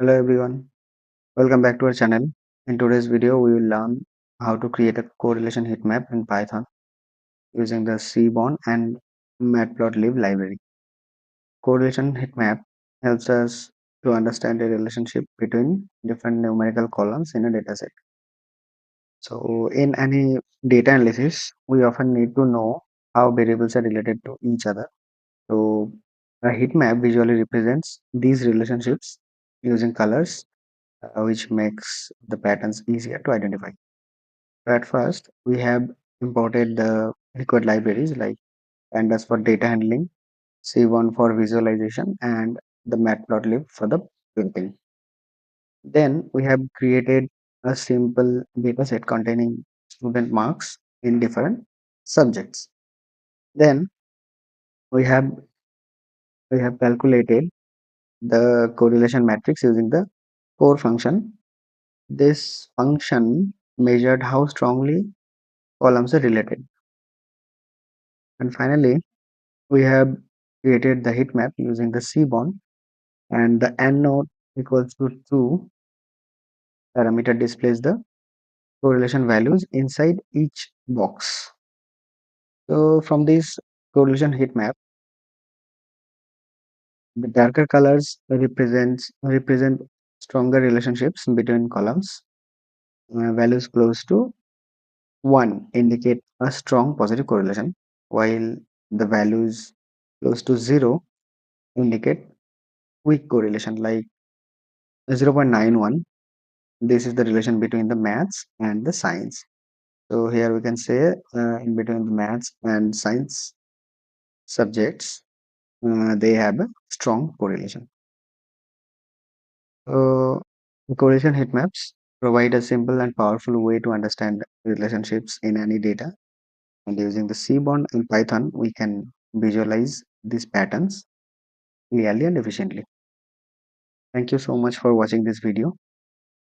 Hello everyone, welcome back to our channel. In today's video, we will learn how to create a correlation heat map in Python using the Seaborn and matplotlib library. Correlation heat map helps us to understand the relationship between different numerical columns in a dataset. So, in any data analysis, we often need to know how variables are related to each other. So, a heat map visually represents these relationships using colors, which makes the patterns easier to identify. At first, we have imported the required libraries like Pandas for data handling, C1 for visualization, and the matplotlib for the printing. Then we have created a simple dataset containing student marks in different subjects. Then we have we have calculated the correlation matrix using the core function. This function measured how strongly columns are related. And finally, we have created the heat map using the Seaborn, and the node equals to true parameter displays the correlation values inside each box. So from this correlation heat map, the darker colors represent stronger relationships between columns. Values close to 1 indicate a strong positive correlation, while the values close to 0 indicate weak correlation like 0.91. This is the relation between the maths and the science. So here we can say in between the maths and science subjects, they have a strong correlation. So correlation heat maps provide a simple and powerful way to understand relationships in any data. And using the Seaborn and Python, we can visualize these patterns clearly and efficiently. Thank you so much for watching this video.